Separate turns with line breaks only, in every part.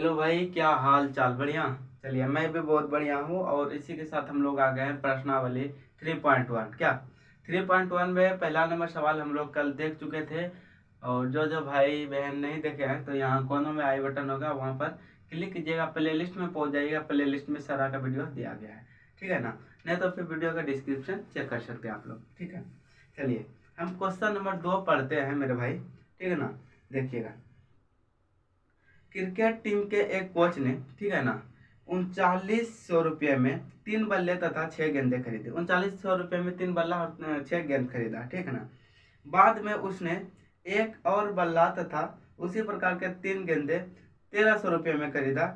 Hello भाई, क्या हाल चाल? बढ़िया। चलिए, मैं भी बहुत बढ़िया हूँ। और इसी के साथ हम लोग आ गए हैं प्रश्नावली 3.1। क्या 3.1 में पहला नंबर सवाल हम लोग कल देख चुके थे। और जो जो भाई बहन नहीं देखे हैं तो यहाँ कोनों में आई बटन होगा, वहाँ पर क्लिक कीजिएगा, प्ले लिस्ट में पहुँच जाइएगा। प्ले लिस्ट में सारा का वीडियो दिया गया है, ठीक है ना? नहीं तो फिर वीडियो का डिस्क्रिप्शन चेक कर सकते हैं आप लोग, ठीक है। चलिए, हम क्वेश्चन नंबर 2 पढ़ते हैं मेरे भाई, ठीक है ना? देखिएगा, क्रिकेट टीम के एक कोच ने, ठीक है ना, 3900 रुपये में 3 बल्ले तथा 6 गेंदे खरीदे। 3900 रुपये में 3 बल्ला और 6 गेंद खरीदा, ठीक है ना। बाद में उसने एक और बल्ला तथा उसी प्रकार के 3 गेंदे 1300 रुपये में खरीदा।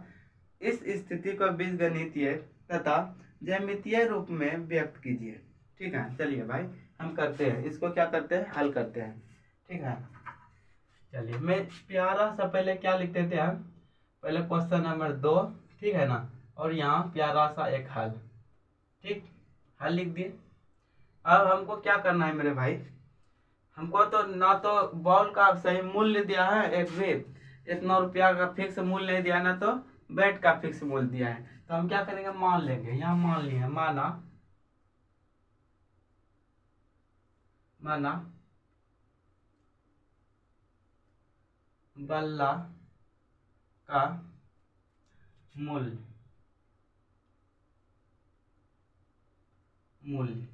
इस स्थिति को बीजगणितीय तथा ज्यामितीय रूप में व्यक्त कीजिए, ठीक है। चलिए भाई, हम करते हैं इसको, क्या करते हैं, हल करते हैं, ठीक है। चलिए, मैं प्यारा सा पहले क्या लिख देते हैं, पहले क्वेश्चन नंबर 2, ठीक है ना, और यहाँ प्यारा सा एक हल, ठीक, हल लिख दिए। अब हमको क्या करना है मेरे भाई, हमको तो ना तो बॉल का सही मूल्य दिया है, एक भी इतना रुपया का फिक्स मूल्य नहीं दिया, ना तो बैट का फिक्स मूल्य दिया है। तो हम क्या करेंगे, मान लेंगे। यहाँ मान लिए, माना माना बल्ला का मूल्य मूल्य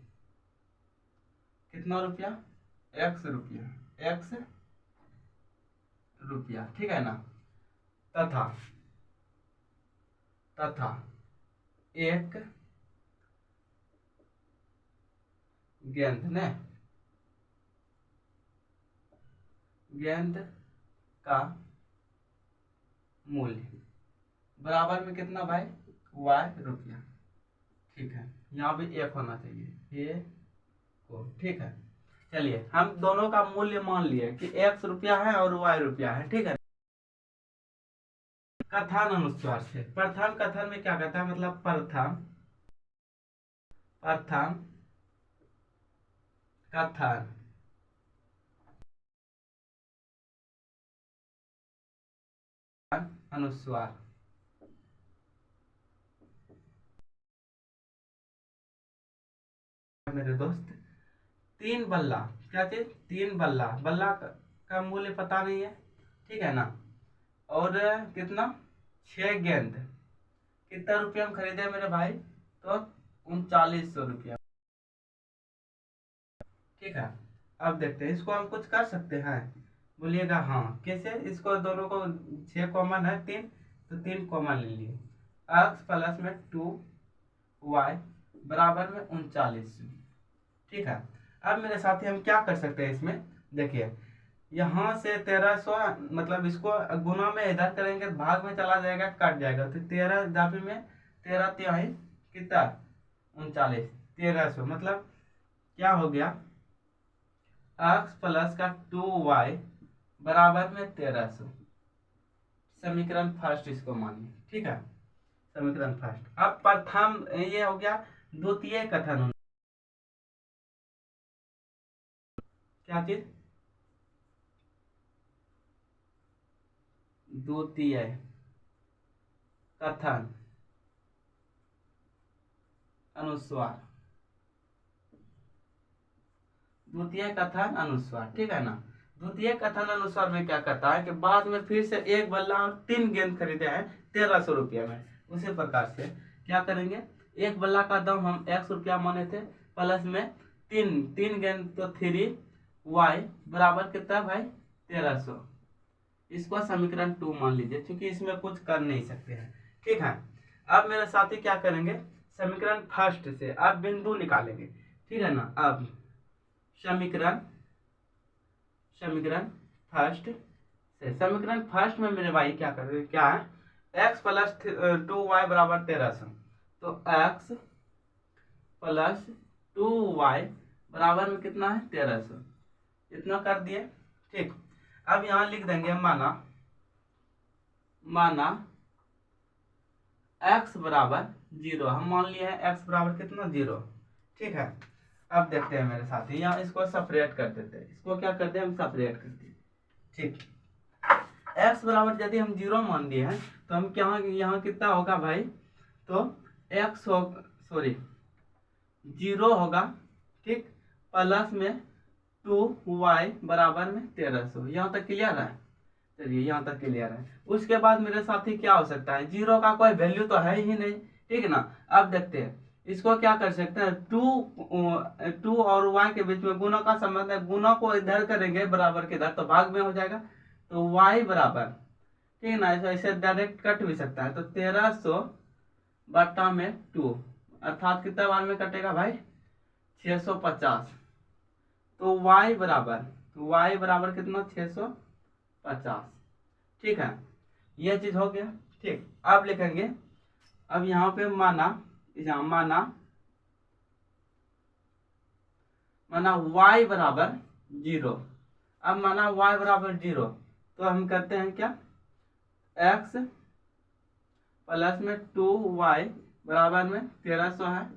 कितना रुपया, एक्स रुपया, एक्स रुपया, ठीक है ना। तथा तथा एक गेंद ने गेंद का मूल्य बराबर में कितना भाई, वाई रुपया, ठीक है। यहाँ भी एक होना चाहिए, ए को, ठीक है। चलिए, हम दोनों का मूल्य मान लिए कि एक्स रुपया है और वाई रुपया है, ठीक है। कथन अनुसार से प्रथम कथन में क्या कहता है, मतलब प्रथम प्रथम कथन अनुसार मेरे दोस्त, 3 बल्ला, क्या चीज, 3 बल्ला, बल्ला का मूल्य पता नहीं है, ठीक है ना। और कितना, 6 गेंद, कितना रुपया हम खरीदे मेरे भाई, तो 3900 रुपया, ठीक है। अब देखते हैं, इसको हम कुछ कर सकते हैं, बोलिएगा हाँ कैसे। इसको दोनों को 6 कॉमन है, 3, तो 3 कॉमन ले लिए, एक्स प्लस में 2y बराबर में 3900, ठीक है। अब मेरे साथी हम क्या कर सकते हैं इसमें, देखिए, यहाँ से 1300, मतलब इसको गुना में इधर करेंगे, भाग में चला जाएगा, कट जाएगा, तो 13 दाबी में 13 तिहाई कितना, 39, 1300, मतलब क्या हो गया, एक्स प्लस का 2y बराबर में 1300। समीकरण फर्स्ट इसको मानिए, ठीक है, समीकरण फर्स्ट। अब प्रथम ये हो गया, द्वितीय कथन, क्या चीज, द्वितीय कथन अनुस्वार, द्वितीय कथन अनुस्वार, ठीक है ना। द्वितीय कथन अनुसार में क्या कहता है कि बाद में फिर से एक बल्ला और 3 गेंद खरीदे हैं 1300 रुपये में। उसी प्रकार से क्या करेंगे, एक बल्ला का दाम हम x रुपया माने थे, प्लस में 3 गेंद, तो 3y बराबर कितना है भाई, 1300। इसको समीकरण 2 मान लीजिए, क्योंकि इसमें कुछ कर नहीं सकते हैं, ठीक है। अब मेरे साथी क्या करेंगे, समीकरण फर्स्ट से अब बिंदु निकालेंगे, ठीक है ना। अब समीकरण समीकरण फर्स्ट से, समीकरण फर्स्ट में मेरे भाई क्या कर रहे, क्या है, x प्लस 2y बराबर 1300, तो x प्लस 2y बराबर में कितना है, 1300, इतना कर दिए, ठीक। अब यहाँ लिख देंगे, माना x बराबर 0, हम मान लिए हैं x बराबर कितना, 0, ठीक है। अब देखते हैं मेरे साथी, यहाँ इसको सेपरेट कर देते हैं, इसको क्या करते हैं हम, सेपरेट करते हैं, ठीक। एक्स बराबर यदि हम 0 मान लिए हैं तो हम क्या यहाँ कितना होगा भाई, तो एक्स हो सॉरी 0 होगा, ठीक, प्लस में 2y बराबर में 1300। यहाँ तक क्लियर है? चलिए यहाँ तक क्लियर है। उसके बाद मेरे साथी क्या हो सकता है, 0 का कोई वैल्यू तो है ही नहीं, ठीक है ना। अब देखते हैं इसको क्या कर सकते हैं, 2 और y के बीच में गुणा का संबंध है, गुणा को इधर करेंगे बराबर के इधर तो भाग में हो जाएगा, तो y बराबर, ठीक है ना, ऐसे डायरेक्ट कट भी सकता है, तो 1300 बट्टा में 2 अर्थात कितना बार में कटेगा भाई, 650। तो y बराबर कितना, 650, ठीक है, यह चीज हो गया। ठीक, अब लिखेंगे, अब यहाँ पे माना y बराबर 0। अब माना y बराबर 0 तो हम करते हैं क्या, x प्लस में 2y बराबर में 1300 है,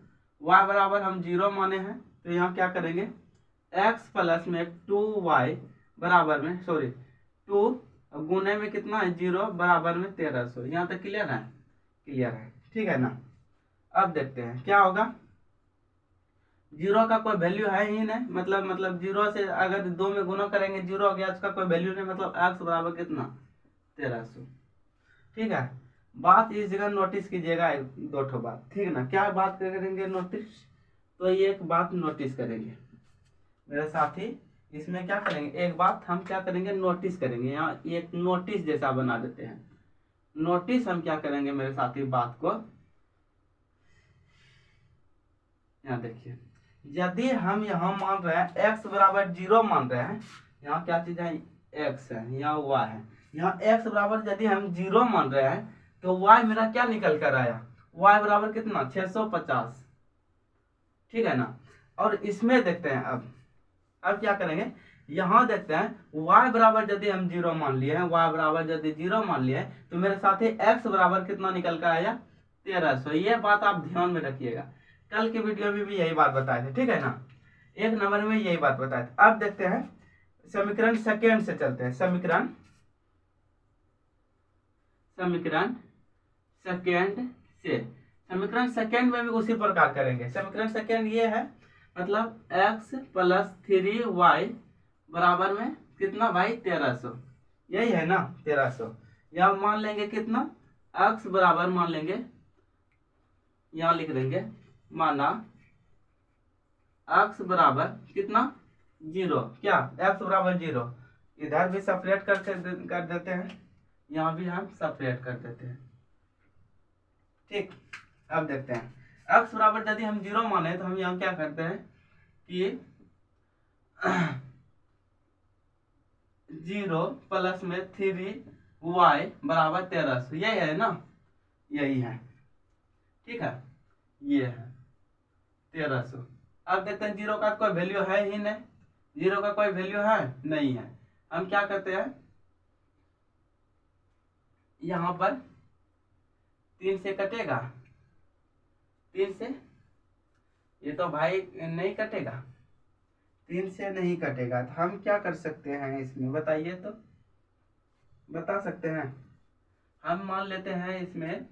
y बराबर हम 0 माने हैं, तो यहाँ क्या करेंगे, x प्लस में 2y बराबर में 2 गुने में कितना है, 0 बराबर में 1300। यहाँ तक क्लियर है? क्लियर है, ठीक है ना। अब देखते हैं क्या होगा, 0 का कोई वैल्यू है ही नहीं, मतलब 0 से अगर 2 में गुना करेंगे 0 हो गया, उसका कोई वैल्यू नहीं, मतलब x बराबर कितना, 1300, ठीक है। बात इस जगह नोटिस कीजिएगा, दो ठो बात, ठीक है ना। क्या बात करेंगे नोटिस, तो ये एक बात नोटिस करेंगे मेरे साथी, इसमें क्या करेंगे, एक बात हम क्या करेंगे, नोटिस करेंगे। यहाँ एक नोटिस जैसा बना देते हैं, नोटिस हम क्या करेंगे मेरे साथी, बात को यहाँ देखिए, यदि हम यहाँ मान रहे हैं x बराबर 0 मान रहे हैं, यहाँ क्या चीज है, x है, यहाँ y है, यहाँ x बराबर यदि हम 0 मान रहे हैं तो y मेरा क्या निकल कर आया, y बराबर कितना, 650, ठीक है ना। और इसमें देखते हैं, अब क्या करेंगे, यहाँ देखते हैं y बराबर यदि हम 0 मान लिए हैं, y बराबर यदि 0 मान लिए हैं तो मेरे साथ ही x बराबर कितना निकल कर आया, 1300। ये बात आप ध्यान में रखिएगा, कल के वीडियो में भी यही बात बताए थे, ठीक है ना, 1 नंबर में यही बात बताए थे। अब देखते हैं समीकरण सेकेंड से चलते हैं, समीकरण सेकेंड में भी उसी प्रकार करेंगे। समीकरण सेकेंड ये है, मतलब x प्लस 3y बराबर में कितना भाई, 1300, यही है ना 1300। यहाँ मान लेंगे कितना, x बराबर मान लेंगे, यहाँ लिख देंगे, माना x बराबर कितना, 0, क्या x बराबर 0, इधर भी सेपरेट कर देते हैं, यहाँ भी हम सेपरेट कर देते हैं, ठीक। अब देखते हैं x बराबर यदि हम 0 माने तो हम यहाँ क्या करते हैं कि 0 प्लस में 3y बराबर 1300, यही है ना, यही है, ठीक है, ये है 1300। अब देखते हैं 0 का कोई वैल्यू है ही नहीं, 0 का कोई वैल्यू है नहीं है, हम क्या करते हैं, यहाँ पर 3 से कटेगा, 3 से, ये तो भाई नहीं कटेगा, 3 से नहीं कटेगा, तो हम क्या कर सकते हैं इसमें, बताइए तो, बता सकते हैं। हम मान लेते हैं इसमें,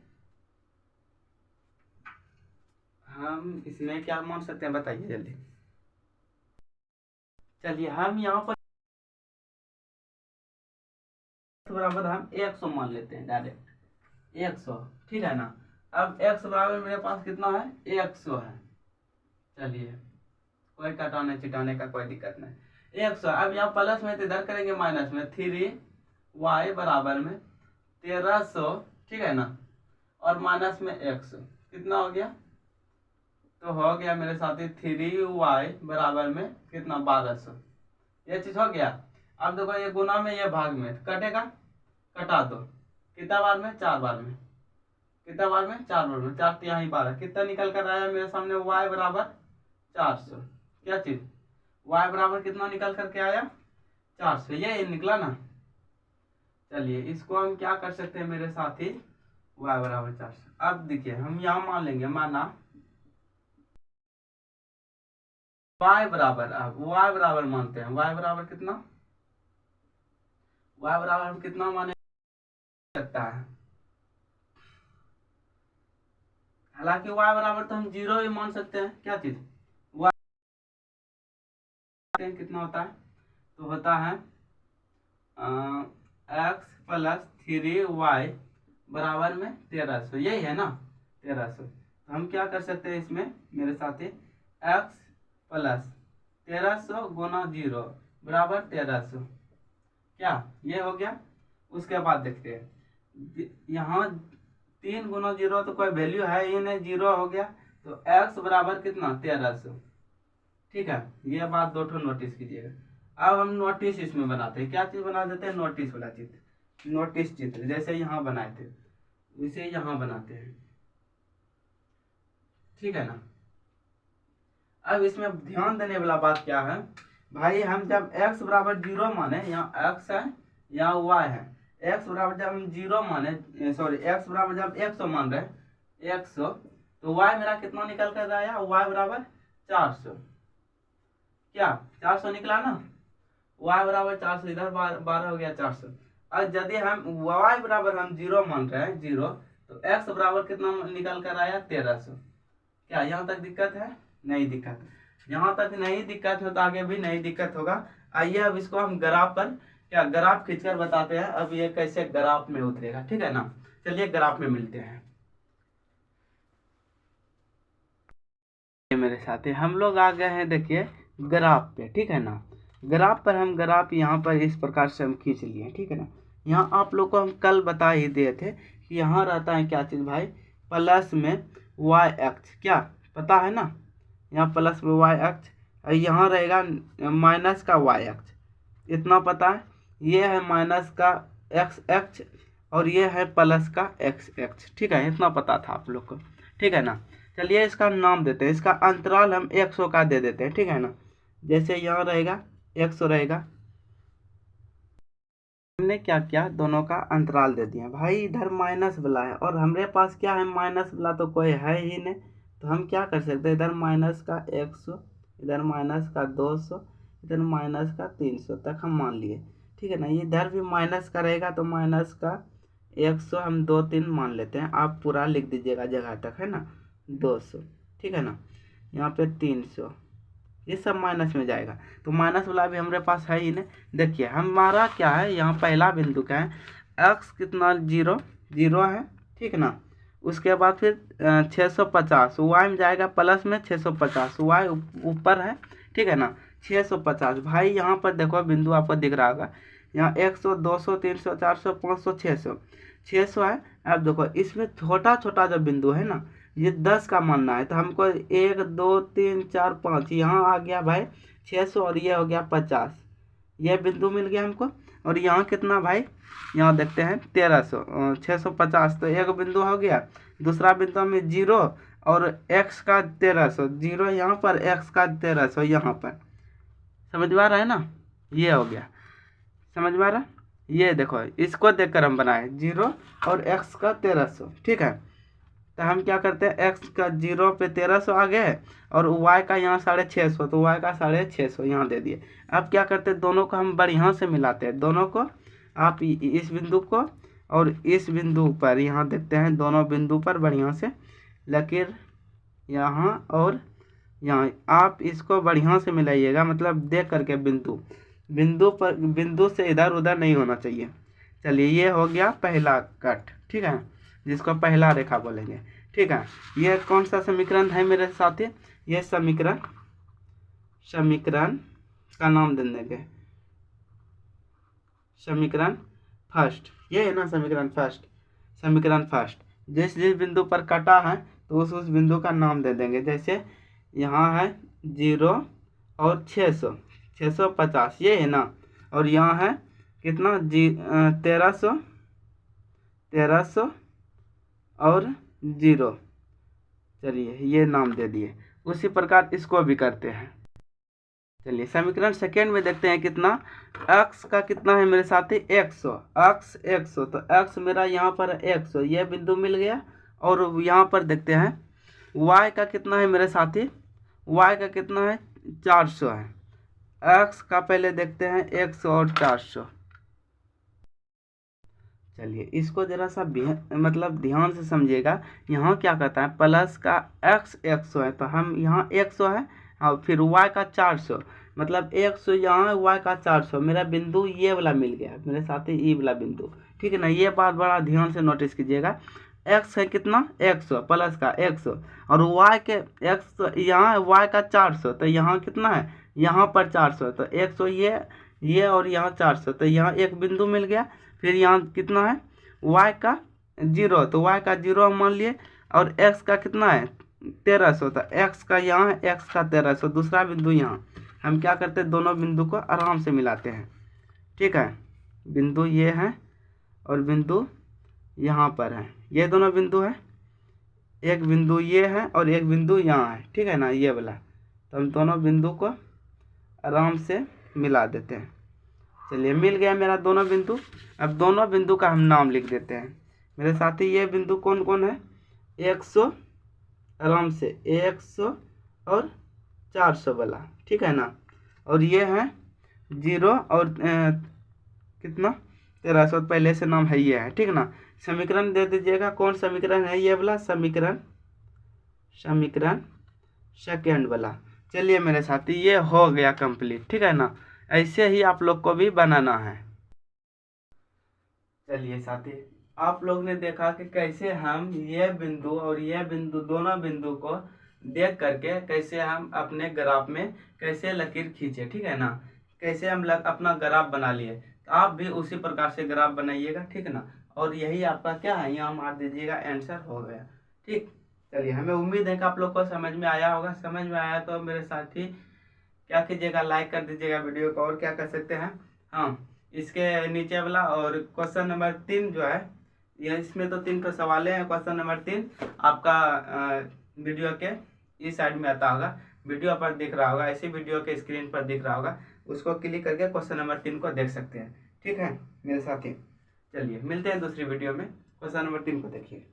हम इसमें क्या मान सकते हैं, बताइए जल्दी। चलिए हम यहाँ पर बराबर हम 100 मान लेते हैं, डायरेक्ट 100, ठीक है ना। अब x बराबर मेरे पास कितना है, 100 है, चलिए कोई कटाने चिटाने का कोई दिक्कत नहीं, 100। अब यहाँ प्लस में तो इधर करेंगे माइनस में, 3y बराबर में 1300, ठीक है ना, और माइनस में 100, कितना हो गया, तो हो गया मेरे साथी 3y बराबर में कितना, 1200, ये चीज हो गया। अब देखो ये गुना में ये भाग में कटेगा, कटा दो, कितना बार में, 4 बार में, कितना बार में, 4 बार में, 4 यहाँ 12, कितना निकल कर आया मेरे सामने, y बराबर 400, क्या चीज, y बराबर कितना निकल करके आया, 400, ये निकला ना। चलिए इसको हम क्या कर सकते हैं मेरे साथी, y बराबर 400। अब देखिए हम यहाँ मान लेंगे, माना y बराबर, अब y बराबर मानते हैं, y बराबर कितना, y बराबर हम कितना माने सकता है, हालांकि y बराबर तो हम 0 ही मान सकते हैं। क्या चीज y कितना होता है, तो होता है x प्लस 3y बराबर में 1300, यही है ना 1300। तो हम क्या कर सकते हैं इसमें मेरे साथी, x प्लस 1300 गुना 0 बराबर 1300, क्या ये हो गया। उसके बाद देखते हैं यहाँ 3 गुना 0 तो कोई वैल्यू है ही नहीं, 0 हो गया। तो x बराबर कितना 1300, ठीक है। ये बात दो ठो नोटिस कीजिएगा। अब हम नोटिस इसमें बनाते हैं, क्या चीज बना देते हैं, नोटिस वाला चित्र, नोटिस चित्र जैसे यहाँ बनाए थे वैसे यहाँ बनाते हैं, ठीक है ना। अब इसमें ध्यान देने वाला बात क्या है भाई, हम जब x बराबर 0 माने, यहाँ x है यहाँ y है, x बराबर जब हम 0 माने, सॉरी x बराबर जब 100 मान रहे 100, तो y मेरा कितना निकल कर आया, y बराबर 400, क्या 400 निकला ना, y बराबर 400, इधर 12 हो गया 400। अब यदि हम y बराबर हम 0 मान रहे हैं 0, तो x बराबर कितना निकल कर आया 1300। क्या यहाँ तक दिक्कत है, नहीं दिक्कत, यहाँ तक नहीं दिक्कत है तो आगे भी नहीं दिक्कत होगा। आइए अब इसको हम ग्राफ पर, क्या ग्राफ खींचकर बताते हैं अब ये कैसे ग्राफ में उतरेगा, ठीक है ना। चलिए ग्राफ में मिलते हैं। मेरे साथ हम लोग आ गए हैं देखिए ग्राफ पे, ठीक है ना। ग्राफ पर हम ग्राफ यहाँ पर इस प्रकार से हम खींच लिए, ठीक है ना। यहाँ आप लोग को हम कल बता ही दिए थे कि यहाँ रहता है क्या चीज़ भाई, प्लस में वाई एक्स, क्या पता है ना, यहाँ प्लस में वाई एक्स, यहाँ रहेगा माइनस का वाई एक्स, इतना पता है। ये है माइनस का एक्स एक्स और ये है प्लस का एक्स एक्स, ठीक है, इतना पता था आप लोग को, ठीक है ना। चलिए इसका नाम देते हैं, इसका अंतराल हम 100 का दे देते हैं, ठीक है ना। जैसे यहाँ रहेगा 100 रहेगा, हमने क्या किया, दोनों का अंतराल दे दिया भाई। इधर माइनस वाला है और हमारे पास क्या है, माइनस वाला तो कोई है ही नहीं, तो हम क्या कर सकते हैं, इधर माइनस का 100, इधर माइनस का 200, इधर माइनस का 300 तक हम मान लिए, ठीक है ना। इधर भी माइनस का रहेगा तो माइनस का 100 हम 2 3 मान लेते हैं, आप पूरा लिख दीजिएगा जगह तक, है ना, 200, ठीक है ना। यहाँ पे 300, ये सब माइनस में जाएगा, तो माइनस वाला भी हमारे पास है ही नहीं। देखिए हमारा क्या है, यहाँ पहला बिंदु क्या है, एक्स कितना 0 0 है, ठीक ना। उसके बाद फिर 650 वाई में जाएगा, प्लस में 650 वाई ऊपर है, ठीक है ना। 650 भाई यहाँ पर देखो बिंदु आपको दिख रहा होगा, यहाँ 100 200 300 400 500 600 600 है। अब देखो इसमें छोटा छोटा जो बिंदु है ना, ये 10 का मानना है, तो हमको 1 2 3 4 5 यहाँ आ गया भाई 600 और ये हो गया 50, ये बिंदु मिल गया हमको। और यहाँ कितना भाई, यहाँ देखते हैं 1300 650, तो एक बिंदु हो गया। दूसरा बिंदु में 0 और x का 1300, 0 यहाँ पर x का 1300 यहाँ पर, समझ में आ रहा है ना, ये हो गया, समझ में आ रहा। ये देखो इसको देखकर हम बनाए 0 और x का 1300, ठीक है। तो हम क्या करते हैं, x का 0 पे 1300 आ गए और y का यहाँ 650, तो y का 650 यहाँ दे दिए। अब क्या करते हैं, दोनों को हम बढ़िया से मिलाते हैं, दोनों को, आप इस बिंदु को और इस बिंदु पर यहाँ देखते हैं, दोनों बिंदु पर बढ़िया से लकीर यहाँ और यहाँ, आप इसको बढ़िया से मिलाइएगा, मतलब देख करके बिंदु से इधर उधर नहीं होना चाहिए। चलिए ये हो गया पहला कट, ठीक है, जिसको पहला रेखा बोलेंगे, ठीक है। ये कौन सा समीकरण है मेरे साथी, ये समीकरण का नाम दे देंगे समीकरण फर्स्ट, ये है ना समीकरण फर्स्ट। जिस बिंदु पर कटा है तो उस बिंदु का नाम दे देंगे। जैसे यहाँ है 0 और 650 ये है ना, और यहाँ है कितना 1300 और 0, चलिए ये नाम दे दिए। उसी प्रकार इसको भी करते हैं। चलिए समीकरण सेकेंड में देखते हैं कितना, x का कितना है मेरे साथी 100, x 100, तो x मेरा यहाँ पर 100, ये बिंदु मिल गया। और यहाँ पर देखते हैं y का कितना है मेरे साथी, y का कितना है 400 है। x का पहले देखते हैं 100 और 400, चलिए इसको जरा सा मतलब ध्यान से समझिएगा। यहाँ क्या कहता है, प्लस का x 100 है तो हम यहाँ 100 है और फिर y का 400, मतलब 100 यहाँ y का 400, मेरा बिंदु ये वाला मिल गया मेरे साथी, ये वाला बिंदु, ठीक है ना। ये बात बड़ा ध्यान से नोटिस कीजिएगा। x है कितना 100, प्लस का 100 और y के x यहाँ y का 400, तो यहाँ कितना है, यहाँ पर 400, तो 100 ये और यहाँ 400, तो यहाँ एक बिंदु मिल गया। फिर यहाँ कितना है y का 0, तो y का 0 हम मान लिए, और x का कितना है 1300, तो x का यहाँ है x का 1300, दूसरा बिंदु यहाँ। हम क्या करते हैं, दोनों बिंदु को आराम से मिलाते हैं, ठीक है। बिंदु ये है और बिंदु यहाँ पर है, ये दोनों बिंदु है, एक बिंदु ये है और एक बिंदु यहाँ है, ठीक है ना, ये वाला। तो हम दोनों बिंदु को आराम से मिला देते हैं। चलिए मिल गया मेरा दोनों बिंदु। अब दोनों बिंदु का हम नाम लिख देते हैं मेरे साथी। ये बिंदु कौन कौन है, 100, आराम से 100 और 400 वाला, ठीक है ना। और ये है 0 और कितना 1300, पहले से नाम है ये है, ठीक ना। समीकरण दे दीजिएगा, कौन समीकरण है, ये वाला समीकरण सेकेंड वाला। चलिए मेरे साथी ये हो गया कंप्लीट, ठीक है ना। ऐसे ही आप लोग को भी बनाना है। चलिए साथी, आप लोग ने देखा कि कैसे हम ये बिंदु और ये बिंदु, दोनों बिंदु को देख करके कैसे हम अपने ग्राफ में कैसे लकीर खींचे, ठीक है ना। कैसे हम अपना ग्राफ बना लिए, तो आप भी उसी प्रकार से ग्राफ बनाइएगा, ठीक है ना। और यही आपका क्या है, यहाँ मार दीजिएगा, आंसर हो गया, ठीक। चलिए हमें उम्मीद है कि आप लोग को समझ में आया होगा। समझ में आया तो मेरे साथी क्या कीजिएगा, लाइक कर दीजिएगा वीडियो को। और क्या कर सकते हैं, हाँ इसके नीचे वाला और क्वेश्चन नंबर 3 जो है, ये इसमें तो 3 तो सवाल हैं। क्वेश्चन नंबर 3 आपका वीडियो के इस साइड में आता होगा, वीडियो पर दिख रहा होगा, ऐसे वीडियो के स्क्रीन पर दिख रहा होगा, उसको क्लिक करके क्वेश्चन नंबर 3 को देख सकते हैं, ठीक है मेरे साथी। चलिए मिलते हैं दूसरी वीडियो में, क्वेश्चन नंबर 3 को देखिए।